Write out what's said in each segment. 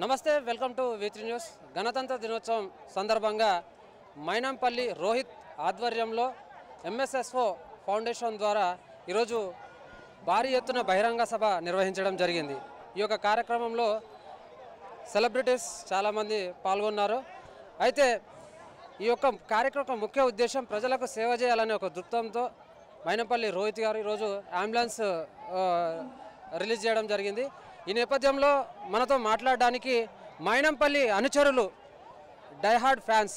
నమస్తే welcome to V3 news. గణతంత్ర దినోత్సవం సందర్భంగా మైనంపల్లి రోహిత్ ఆధ్వర్యంలో MSSO ఫౌండేషన్ ద్వారా ఈరోజు భారీ ఎత్తున బహిరంగ సభ నిర్వహించడం జరిగింది. ఈ యొక్క కార్యక్రమంలో సెలబ్రిటీస్ చాలామంది పాల్గొన్నారు. అయితే ఈ యొక్క కార్యక్రమం ముఖ్య ఉద్దేశం ప్రజలకు సేవ చేయాలనే ఒక దృక్పథంతో మైనంపల్లి రోహిత్ గారు ఈరోజు అంబులెన్స్ రిలీజ్ చేయడం జరిగింది. ఈ నేపథ్యంలో మనతో మాట్లాడడానికి మైనంపల్లి అనుచరులు డైహార్డ్ ఫ్యాన్స్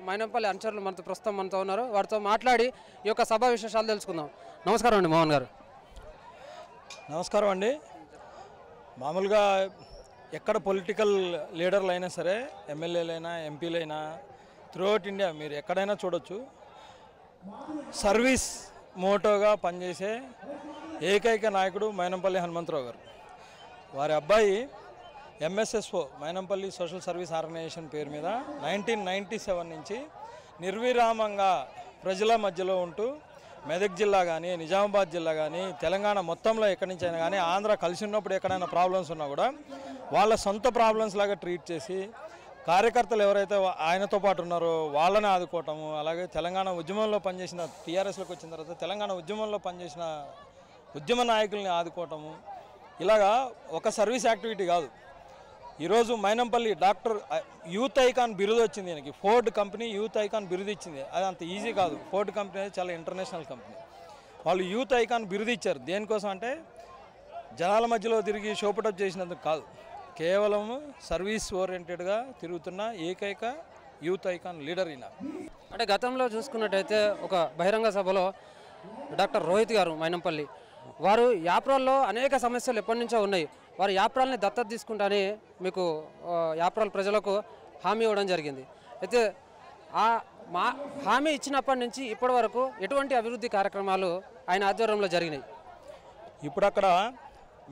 మైనంపల్లి అనుచరులు ప్రస్తుతం మనతో ఉన్నారు. వారితో మాట్లాడి ఈ యొక్క సభ విశేషాలు తెలుసుకుందాం. నమస్కారం అండి మోహన్ గారు. నమస్కారం అండి. మామూలుగా ఎక్కడ పొలిటికల్ లీడర్లు అయినా సరే, ఎమ్మెల్యేలైనా ఎంపీలైనా త్రూఅవుట్ ఇండియా మీరు ఎక్కడైనా చూడొచ్చు, సర్వీస్ మోటోగా పనిచేసే ఏకైక నాయకుడు మైనంపల్లి హనుమంతరావు గారు. వారి అబ్బాయి MSSO Mynampally social service organisation పేరు మీద 1997 నుంచి నిర్విరామంగా ప్రజల మధ్యలో ఉంటూ మెదక్ జిల్లా కానీ, నిజామాబాద్ జిల్లా కానీ, తెలంగాణ మొత్తంలో ఎక్కడి నుంచి అయినా కానీ, ఆంధ్ర కలిసి ఉన్నప్పుడు ఎక్కడైనా ప్రాబ్లమ్స్ ఉన్నా కూడా వాళ్ళ సొంత ప్రాబ్లమ్స్ లాగా ట్రీట్ చేసి కార్యకర్తలు ఎవరైతే ఆయనతో పాటు ఉన్నారో వాళ్ళని ఆదుకోవటము, అలాగే తెలంగాణ ఉద్యమంలో పనిచేసిన TRSలోకి వచ్చిన తర్వాత తెలంగాణ ఉద్యమంలో పనిచేసిన ఉద్యమ నాయకుల్ని ఆదుకోవటము, ఇలాగా ఒక సర్వీస్ యాక్టివిటీ కాదు. ఈరోజు మైనంపల్లి డాక్టర్ యూత్ ఐకాన్ బిరుదు వచ్చింది. ఈయనకి ఫోర్డ్ కంపెనీ యూత్ ఐకాన్ బిరుదు ఇచ్చింది. అది అంత ఈజీ కాదు. ఫోర్డ్ కంపెనీ అనేది చాలా ఇంటర్నేషనల్ కంపెనీ. వాళ్ళు యూత్ ఐకాన్ బిరుదు ఇచ్చారు. దేనికోసం అంటే జనాల మధ్యలో తిరిగి షోపటప్ చేసినందుకు కాదు, కేవలం సర్వీస్ ఓరియంటెడ్గా తిరుగుతున్న ఏకైక యూత్ ఐకాన్ లీడర్ ఈయన. అంటే గతంలో చూసుకున్నట్టయితే ఒక బహిరంగ సభలో డాక్టర్ రోహిత్ గారు మైనంపల్లి వారు యాప్రాల్లో అనేక సమస్యలు ఎప్పటి నుంచో ఉన్నాయి. వారు యాప్రాల్ని దత్తత తీసుకుంటానే మీకు యాప్రాల్ ప్రజలకు హామీ ఇవ్వడం జరిగింది. అయితే హామీ ఇచ్చినప్పటి నుంచి ఇప్పటి వరకు ఎటువంటి అభివృద్ధి కార్యక్రమాలు ఆయన ఆధ్వర్యంలో జరిగినాయి? ఇప్పుడు అక్కడ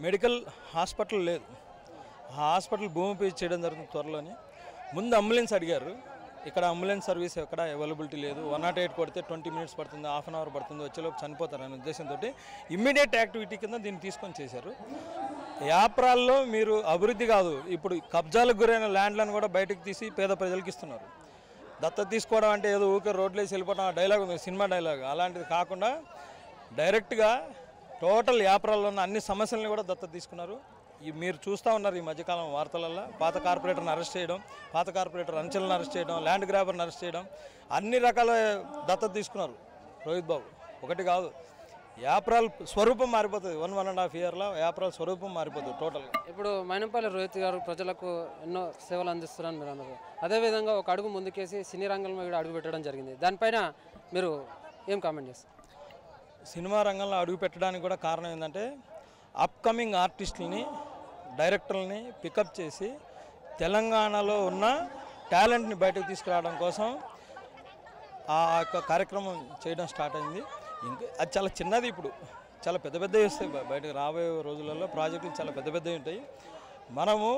మెడికల్ హాస్పిటల్ లేదు. ఆ హాస్పిటల్ భూమి పూజ చేయడం జరుగుతుంది త్వరలోని. ముందు అంబులెన్స్ అడిగారు. ఇక్కడ అంబులెన్స్ సర్వీస్ ఎక్కడ అవైలబిలిటీ లేదు. 108 కొడితే 20 మినిట్స్ పడుతుంది, హాఫ్ అన్ అవర్ పడుతుంది, వచ్చేలోపు చనిపోతారనే ఉద్దేశంతో ఇమ్మీడియట్ యాక్టివిటీ కింద దీన్ని తీసుకొని చేశారు. యాప్రాల్లో మీరు అభివృద్ధి కాదు, ఇప్పుడు కబ్జాలకు గురైన ల్యాండ్లను కూడా బయటకు తీసి పేద ప్రజలకు ఇస్తున్నారు. దత్తత తీసుకోవడం అంటే ఏదో ఊకే రోడ్లేసి వెళ్ళిపోవడం డైలాగ్ ఉంది, సినిమా డైలాగ్. అలాంటిది కాకుండా డైరెక్ట్గా టోటల్ యాప్రాల్లో ఉన్న అన్ని సమస్యలను కూడా దత్తత తీసుకున్నారు. మీరు చూస్తూ ఉన్నారు ఈ మధ్యకాలం వార్తలలో, పాత కార్పొరేటర్ని అరెస్ట్ చేయడం, పాత కార్పొరేటర్ అంచెలను అరెస్ట్ చేయడం, ల్యాండ్ గ్రాబర్ని అరెస్ట్ చేయడం, అన్ని రకాల దత్తత తీసుకున్నారు రోహిత్ బాబు. ఒకటి కాదు, యాప్రాల్ స్వరూపం మారిపోతుంది. 1.5 ఇయర్లో యాప్రాల్ స్వరూపం మారిపోతుంది టోటల్గా. ఇప్పుడు మైనంపల్లి రోహిత్ గారు ప్రజలకు ఎన్నో సేవలు అందిస్తున్నారని మీరు అన్నారు. అదేవిధంగా ఒక అడుగు ముందుకేసి సినీ రంగంలో కూడా అడుగు పెట్టడం జరిగింది. దానిపైన మీరు ఏం కామెంట్ చేస్తారు? సినిమా రంగంలో అడుగు పెట్టడానికి కూడా కారణం ఏంటంటే అప్కమింగ్ ఆర్టిస్టులని, డైరెక్టర్లని పికప్ చేసి తెలంగాణలో ఉన్న టాలెంట్ని బయటకు తీసుకురావడం కోసం ఆ యొక్క కార్యక్రమం చేయడం స్టార్ట్ అయింది. ఇంకా అది చాలా చిన్నది, ఇప్పుడు చాలా పెద్ద పెద్దవి వస్తాయి బయటకు రాబోయే రోజులలో. ప్రాజెక్టులు చాలా పెద్ద పెద్దవి ఉంటాయి. మనము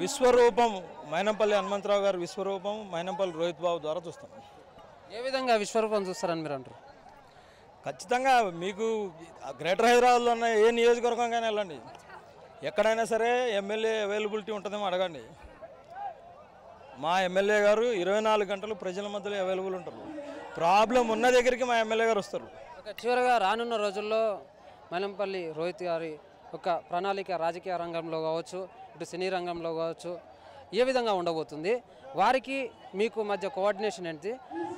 విశ్వరూపం మైనంపల్లి హనుమంతరావు గారు విశ్వరూపం మైనంపల్లి రోహిత్ బాబు ద్వారా చూస్తాం. ఏ విధంగా విశ్వరూపం చూస్తారని మీరు అంటారు? ఖచ్చితంగా మీకు గ్రేటర్ హైదరాబాద్లో ఉన్న ఏ నియోజకవర్గంగానే వెళ్ళండి, ఎక్కడైనా సరే ఎమ్మెల్యే అవైలబిలిటీ ఉంటుందేమో అడగండి. మా ఎమ్మెల్యే గారు 24 గంటలు ప్రజల మధ్యలో అవైలబుల్ ఉంటారు. ప్రాబ్లం ఉన్న దగ్గరికి మా ఎమ్మెల్యే గారు వస్తారు. చివరిగా రానున్న రోజుల్లో మైనంపల్లి రోహిత్ గారి ఒక ప్రణాళిక రాజకీయ రంగంలో కావచ్చు, ఇటు సినీ రంగంలో కావచ్చు, ఏ విధంగా ఉండబోతుంది? వారికి మీకు మధ్య కోఆర్డినేషన్ ఏంటి?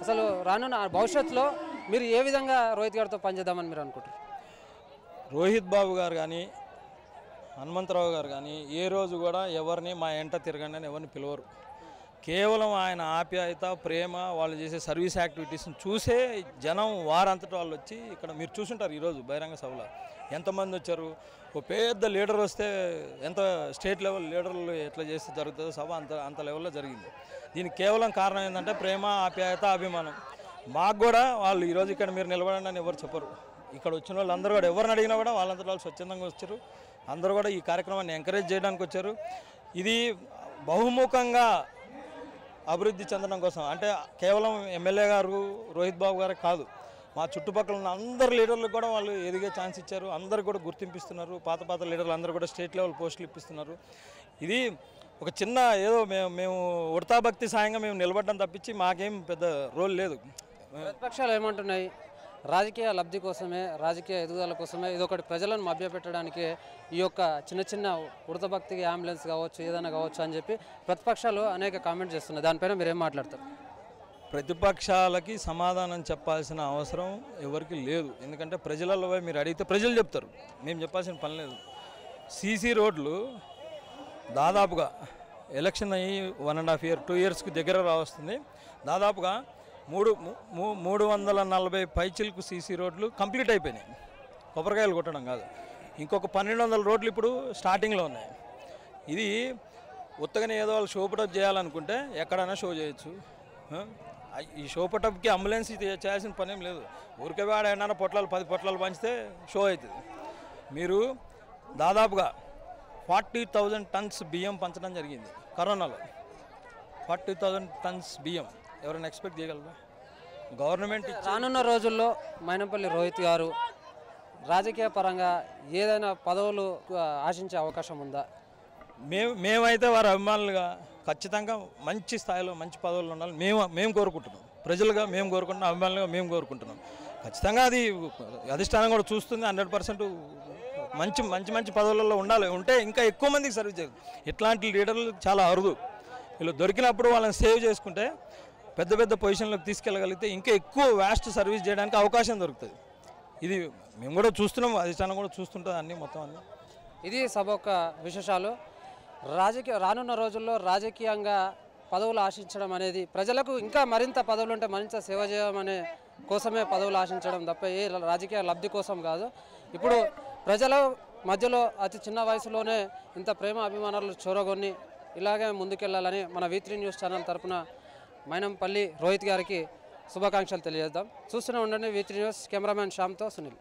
అసలు రానున్న భవిష్యత్తులో మీరు ఏ విధంగా రోహిత్ గారితో పనిచేద్దామని మీరు అనుకుంటారు? రోహిత్ బాబు గారు కానీ, హనుమంతరావు గారు కానీ ఏ రోజు కూడా ఎవరిని మా ఎంట తిరగండి అని ఎవరిని పిలవరు. కేవలం ఆయన ఆప్యాయత, ప్రేమ, వాళ్ళు చేసే సర్వీస్ యాక్టివిటీస్ని చూసే జనం వారంతటి వాళ్ళు వచ్చి ఇక్కడ మీరు చూసుంటారు. ఈరోజు బహిరంగ సభలో ఎంతమంది వచ్చారు. ఓ పెద్ద లీడర్ వస్తే ఎంత స్టేట్ లెవెల్ లీడర్లు ఎట్లా చేస్తే జరుగుతుందో సభ అంత లెవెల్లో జరిగింది. దీనికి కేవలం కారణం ఏంటంటే ప్రేమ, ఆప్యాయత, అభిమానం. మాకు కూడా వాళ్ళు ఈరోజు ఇక్కడ మీరు నిలబడండి అని ఎవరు చెప్పరు. ఇక్కడ వచ్చిన వాళ్ళు అందరూ కూడా ఎవరిని అడిగినా కూడా వాళ్ళంతా వాళ్ళు స్వచ్ఛందంగా వచ్చారు. అందరూ కూడా ఈ కార్యక్రమాన్ని ఎంకరేజ్ చేయడానికి వచ్చారు. ఇది బహుముఖంగా అభివృద్ధి చెందడం కోసం, అంటే కేవలం ఎమ్మెల్యే గారు రోహిత్ బాబు గారే కాదు, మా చుట్టుపక్కల ఉన్న అందరు లీడర్లకు కూడా వాళ్ళు ఎదిగే ఛాన్స్ ఇచ్చారు. అందరు కూడా గుర్తింపిస్తున్నారు. పాత లీడర్లు అందరూ కూడా స్టేట్ లెవెల్ పోస్టులు ఇప్పిస్తున్నారు. ఇది ఒక చిన్న ఏదో మేము ఉడతా భక్తి సాయంగా మేము నిలబడడం తప్పించి మాకేం పెద్ద రోల్ లేదు. ప్రతిపక్షాలు ఏమంటున్నాయి, రాజకీయ లబ్ధి కోసమే, రాజకీయ ఎదుగుదల కోసమే ఇదొకటి ప్రజలను మభ్యపెట్టడానికి ఈ యొక్క చిన్న ఉడత భక్తికి అంబులెన్స్ కావచ్చు, ఏదైనా కావచ్చు అని చెప్పి ప్రతిపక్షాలు అనేక కామెంట్ చేస్తున్నాయి. దానిపైన మీరేం మాట్లాడతారు? ప్రతిపక్షాలకి సమాధానం చెప్పాల్సిన అవసరం ఎవరికి లేదు. ఎందుకంటే ప్రజలలో మీరు అడిగితే ప్రజలు చెప్తారు, మేము చెప్పాల్సిన పని లేదు. సీసీ రోడ్లు దాదాపుగా ఎలక్షన్ అయ్యి 1.5 year 2 yearsకి దగ్గర రావస్తుంది. దాదాపుగా 340 పైచిలకు సీసీ రోడ్లు కంప్లీట్ అయిపోయినాయి. కొబ్బరికాయలు కొట్టడం కాదు, ఇంకొక 1200 రోడ్లు ఇప్పుడు స్టార్టింగ్లో ఉన్నాయి. ఇది ఉత్తగానే ఏదో వాళ్ళు షో పుటప్ చేయాలనుకుంటే ఎక్కడైనా షో చేయొచ్చు. ఈ షో పుటప్కి అంబులెన్స్ చేయాల్సిన పని ఏం లేదు. ఊరికే వాడు ఏమన్నా 10 పొట్లాలు పంచితే షో అవుతుంది. మీరు దాదాపుగా 40,000 tons బియ్యం పంచడం జరిగింది కరోనాలో. 40,000 tons బియ్యం ఎవరైనా ఎక్స్పెక్ట్ చేయగలరా? గవర్నమెంట్ రానున్న రోజుల్లో మైనంపల్లి రోహిత్ గారు రాజకీయ పరంగా ఏదైనా పదవులు ఆశించే అవకాశం ఉందా? మేమైతే వారి అభిమానులుగా ఖచ్చితంగా మంచి స్థాయిలో మంచి పదవులు ఉండాలి మేము కోరుకుంటున్నాం. ప్రజలుగా మేము కోరుకుంటున్నాం, అభిమానులుగా మేము కోరుకుంటున్నాం. ఖచ్చితంగా అది అధిష్టానం కూడా చూస్తుంది. 100% మంచి పదవులలో ఉంటే ఇంకా ఎక్కువ మందికి సర్వీస్ చేయాలి. ఇట్లాంటి లీడర్లు చాలా అరుదు. వీళ్ళు దొరికినప్పుడు వాళ్ళని సేవ్ చేసుకుంటే పెద్ద పొజిషన్లోకి తీసుకెళ్ళగలిగితే ఇంకా ఎక్కువ వ్యాస్ట్ సర్వీస్ చేయడానికి అవకాశం దొరుకుతుంది. ఇది మేము కూడా చూస్తున్నాం, అధిష్టానం కూడా చూస్తుంటుంది అన్నీ మొత్తం అన్నీ. ఇది సభ యొక్క విశేషాలు. రానున్న రోజుల్లో రాజకీయంగా పదవులు ఆశించడం అనేది ప్రజలకు ఇంకా మరింత పదవులు ఉంటే మరింత సేవ చేయమనే కోసమే పదవులు ఆశించడం తప్ప ఏ రాజకీయ లబ్ధి కోసం కాదు. ఇప్పుడు ప్రజల మధ్యలో అతి చిన్న వయసులోనే ఇంత ప్రేమ అభిమానాలు చొరగొని ఇలాగే ముందుకెళ్లాలని మన V3 న్యూస్ ఛానల్ తరపున మైనంపల్లి రోహిత్ గారికి శుభాకాంక్షలు తెలియజేద్దాం. చూస్తూనే ఉండండి V3 న్యూస్. కెమెరామ్యాన్ శ్యామ్తో సునీల్.